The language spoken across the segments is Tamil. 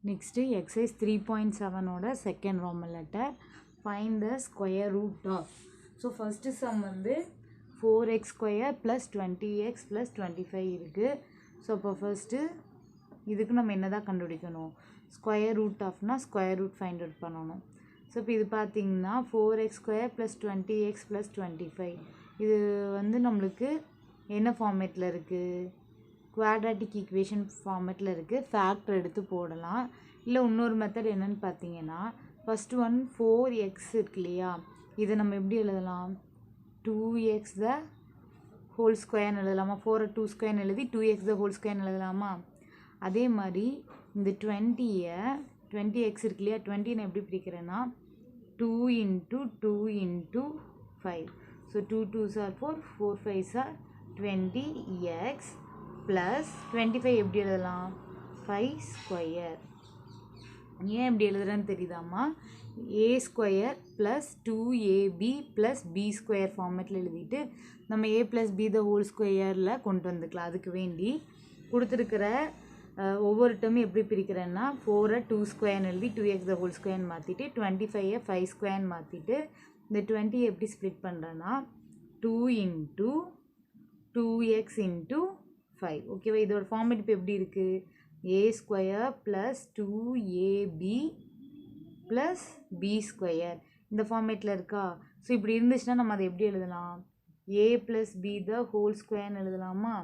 Next exercise 3.7 oda second Roman letter. Find the square root of. So first sum வந்து 4x square plus 20x plus 25 இருக்கு. So அப்போ first இதுக்கு நம்ம என்னதான் கண்டுபிடிக்கணும், square root ofனா square root find out பண்ணணும். So இப்போ இது பார்த்தீங்கன்னா 4x square plus 20x plus 25 இது வந்து நம்மளுக்கு என்ன ஃபார்மேட்டில் இருக்குது, குவாட்ராட்டிக் ஈக்குவேஷன் ஃபார்மேட்டில் இருக்குது. ஃபேக்டர் எடுத்து போடலாம். இல்லை இன்னொரு மெத்தட் என்னென்னு பார்த்தீங்கன்னா, ஃபஸ்ட்டு ஒன் 4x இருக்கு இல்லையா, இதை நம்ம எப்படி எழுதலாம், 2x த ஹோல் ஸ்கொயர்னு எழுதலாமா, 4 2 ஸ்கொயர்னு எழுதி 2x த ஹோல் ஸ்கொயர்னு எழுதலாமா. அதே மாதிரி இந்த 20x இருக்கு இல்லையா, 20 நான் எப்படி பிரிக்கிறேன்னா 2 into 2 into 5. So 2 2s are 4, 4 5s are 20x plus 25 எப்படி எழுதலாம் 5 ஸ்கொயர். ஏன் எப்படி எழுதுறேன்னு தெரியுதாம்மா, a square plus 2ab plus b square ஃபார்மேட்டில் எழுதிட்டு நம்ம a plus b the whole ஸ்கொயரில் கொண்டு வந்துக்கலாம். அதுக்கு வேண்டி கொடுத்துருக்கிற ஒவ்வொரு டேர்மும் எப்படி பிரிக்கிறேன்னா 4 2 ஸ்கொயர்னு எழுதி 2x த ஹோல் ஸ்கொயர்னு மாற்றிட்டு 25 5 ஸ்கொயர்னு மாற்றிட்டு இந்த 20 எப்படி ஸ்ப்ளிட் பண்ணுறேன்னா 2 into 2x into 5. ஓகேவா, இதோட ஃபார்மேட் இப்போ எப்படி இருக்குது, a square plus 2ab plus b square இந்த ஃபார்மேட்டில் இருக்கா. ஸோ இப்படி இருந்துச்சுன்னா நம்ம அதை எப்படி எழுதலாம், a plus b the whole ஸ்கொயர்னு எழுதலாமா.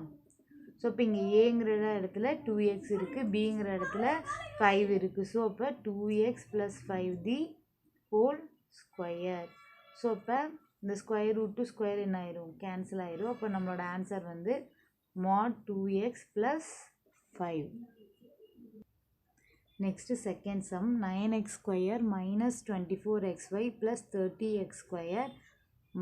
ஸோ இப்போ இங்கே ஏங்கிற இடத்துல 2x இருக்குது, பிங்கிற இடத்துல 5 இருக்குது. ஸோ அப்போ 2x plus 5 the whole square. So இப்போ இந்த ஸ்கொயர் ரூட் டு ஸ்கொயர் என்ன ஆயிரும், கேன்சல் ஆயிரும். அப்போ நம்மளோட ஆன்சர் வந்து mod 2x plus 5. Next second sum 9x square minus 24xy plus 30x square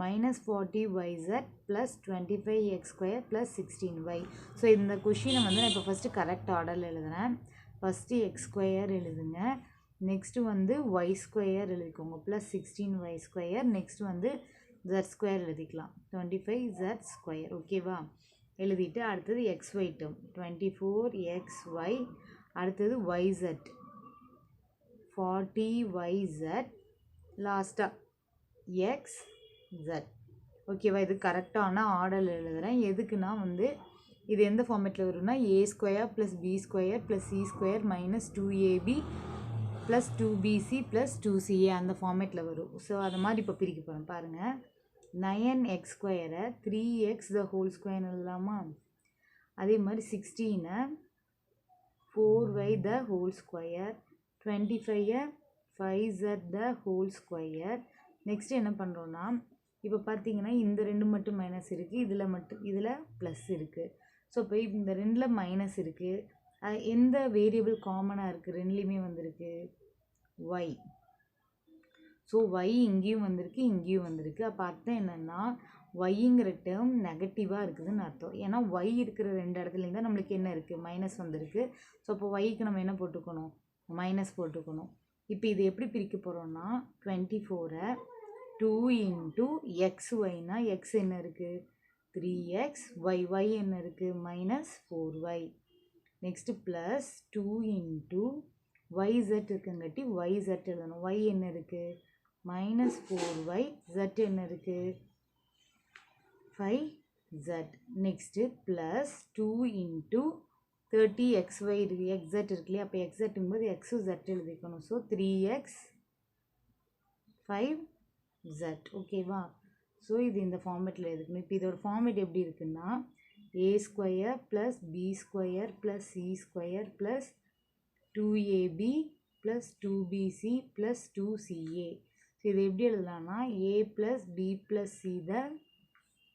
minus 40yz plus 25x square plus 16y. So இந்த கொஷினை வந்து நான் இப்போ ஃபஸ்ட்டு கரெக்ட் ஆர்டரில் எழுதுனேன். ஃபஸ்ட்டு எக்ஸ் ஸ்கொயர் எழுதுங்க, நெக்ஸ்ட்டு வந்து ஒய் ஸ்கொயர் எழுதிக்கோங்க ப்ளஸ் 16y ஸ்கொயர், நெக்ஸ்ட்டு வந்து z ஸ்கொயர் எழுதிக்கலாம் 25z ஸ்கொயர். ஓகேவா, எழுதிட்டு அடுத்தது xy டேர்ம் 24xy, அடுத்தது yz 40yz, லாஸ்ட்டாக x z. ஓகேவா, இது கரெக்டான ஆர்டரில் எழுதுகிறேன். எதுக்குன்னா வந்து இது எந்த ஃபார்மேட்டில் வரும்னா a square plus b square plus c square minus 2ab plus 2bc plus 2ca அந்த ஃபார்மேட்டில் வரும். ஸோ அதை மாதிரி இப்போ பிரிக்க போகிறேன் பாருங்கள். 9x ஸ்கொயரை 3x த ஹோல் ஸ்கொயர்னு எழுதலாமா. அதே மாதிரி 16 4y the whole square, 25 5z the whole square. Next என்ன பண்ணுறோன்னா, இப்போ பார்த்தீங்கன்னா இந்த ரெண்டு மட்டும் மைனஸ் இருக்குது, இதில் ப்ளஸ் இருக்குது. ஸோ இப்போ இந்த ரெண்டில் மைனஸ் இருக்குது, எந்த வேரியபிள் காமனாக இருக்குது, ரெண்டுலேயுமே வந்திருக்கு y. ஸோ y இங்கேயும் வந்திருக்கு இங்கேயும் வந்திருக்கு. அப்போ அர்த்தம் என்னென்னா yங்கிற டேர்ம் நெகட்டிவாக இருக்குதுன்னு அர்த்தம். ஏன்னா y இருக்கிற ரெண்டு இடத்துலேருந்து தான் நம்மளுக்கு என்ன இருக்குது, மைனஸ் வந்திருக்கு. ஸோ அப்போ yக்கு நம்ம என்ன போட்டுக்கணும், மைனஸ் போட்டுக்கணும். இப்போ இது எப்படி பிரிக்க போகிறோன்னா 24 2 into xyனா x என்ன இருக்குது 3x, y என்ன இருக்குது minus 4y. Next plus 2 into yz இருக்குங்காட்டி yz எழுதணும். y என்ன இருக்குது மைனஸ் 4y, z என்ன இருக்குது 5z. Next plus 2 into 30xy இருக்குது, xz இருக்கு இல்லையா, அப்போ xzங்கும்போது x z எழுதிக்கணும். So 3x 5z. ஓகேவா, ஸோ இது இந்த ஃபார்மேட்டில் எழுதிக்கணும். இப்போ இதோட ஃபார்மேட் எப்படி இருக்குன்னா a square plus b square plus c square plus 2ab plus 2bc plus 2ca. So இது எப்படி எழுதலாம்னா a plus b plus c the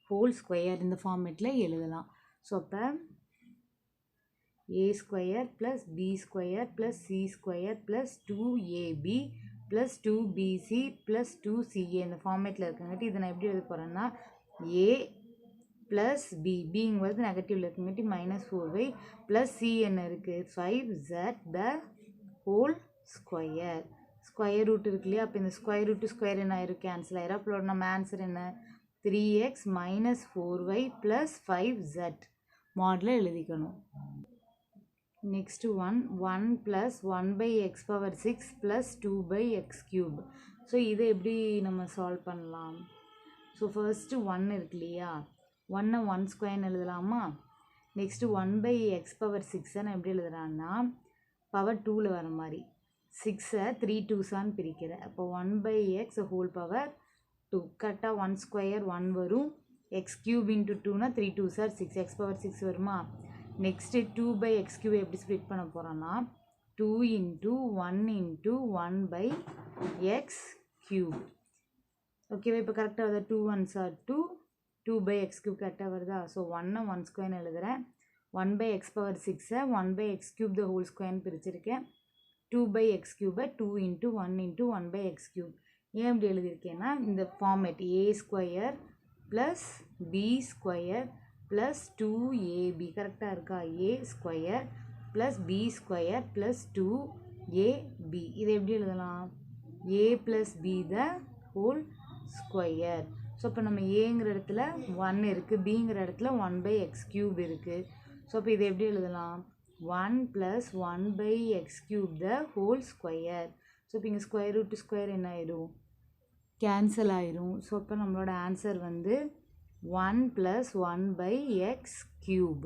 whole square இந்த ஃபார்மேட்டில் எழுதலாம். ஸோ அப்போ a square plus b square plus c square plus 2ab plus 2bc plus 2ca இந்த ஃபார்மேட்டில் இருக்குங்காட்டி இதை நான் எப்படி எழுத போகிறேன்னா a ப்ளஸ் பிங்கிறது நெகட்டிவில் இருக்குங்காட்டி மைனஸ் 4y ப்ளஸ் c என்ன இருக்குது 5z the whole square. Square root இருக்கு இல்லையா, அப்போ இந்த ஸ்கொயர் ரூட்டு ஸ்கொயர் என்ன ஆயிரும், கேன்சல் ஆயிரும். அப்போ நம்ம ஆன்சர் என்ன 3x minus 4y plus 5z மாடலில் எழுதிக்கணும். next one 1 plus 1 by x power 6 plus 2 by x cube. So இதை எப்படி நம்ம சால்வ் பண்ணலாம்? ஸோ ஃபர்ஸ்ட்டு 1 இருக்கு இல்லையா, 1 1 ஸ்கொயர்னு எழுதலாமா? நெக்ஸ்ட்டு 1 by x power 6 நான் எப்படி எழுதுறான்னா பவர் 2ல் வர மாதிரி 6 3 2சான்னு பிரிக்கிறேன். அப்போ 1 by x ஹோல் பவர் 2 கரெக்டாக 1 ஸ்கொயர் 1 வரும். எக்ஸ் கியூப் இன்ட்டு 2னா 3 2s are 6 x power 6 வருமா? நெக்ஸ்ட்டு 2 by x cube எப்படி ஸ்ப்ளிட் பண்ண போகிறோன்னா 2 into 1 into 1 by x cube. ஓகேவா? இப்போ கரெக்டாக வருதா? 2 1s are 2, 2 by x cube கரெக்டாக வருதா? ஸோ 1 1 ஸ்கொயர்னு எழுதுகிறேன். 1 by x power 6 1 by x cube the whole ஸ்கொயர்னு பிரிச்சிருக்கேன். 2 by x cube 2 into 1 into 1 by x cube. ஏன் இப்படி எழுதியிருக்கேன்னா இந்த format a square plus b square plus 2ab கரெக்டாக இருக்கா? a square plus b square plus 2ab. இதை எப்படி எழுதலாம்? a plus b the whole square. So இப்போ நம்ம ஏங்கிற இடத்துல 1 இருக்குது, பிங்கிற இடத்துல 1 by x cube இருக்குது. ஸோ இப்போ இதை எப்படி எழுதலாம்? 1 plus 1 by x cube the whole square. So இப்போ இங்கே ஸ்கொயர் ரூட் ஸ்கொயர் என்ன ஆயிடும்? கேன்சல் ஆயிரும். ஸோ இப்போ நம்மளோட ஆன்சர் வந்து 1 plus 1 by x cube.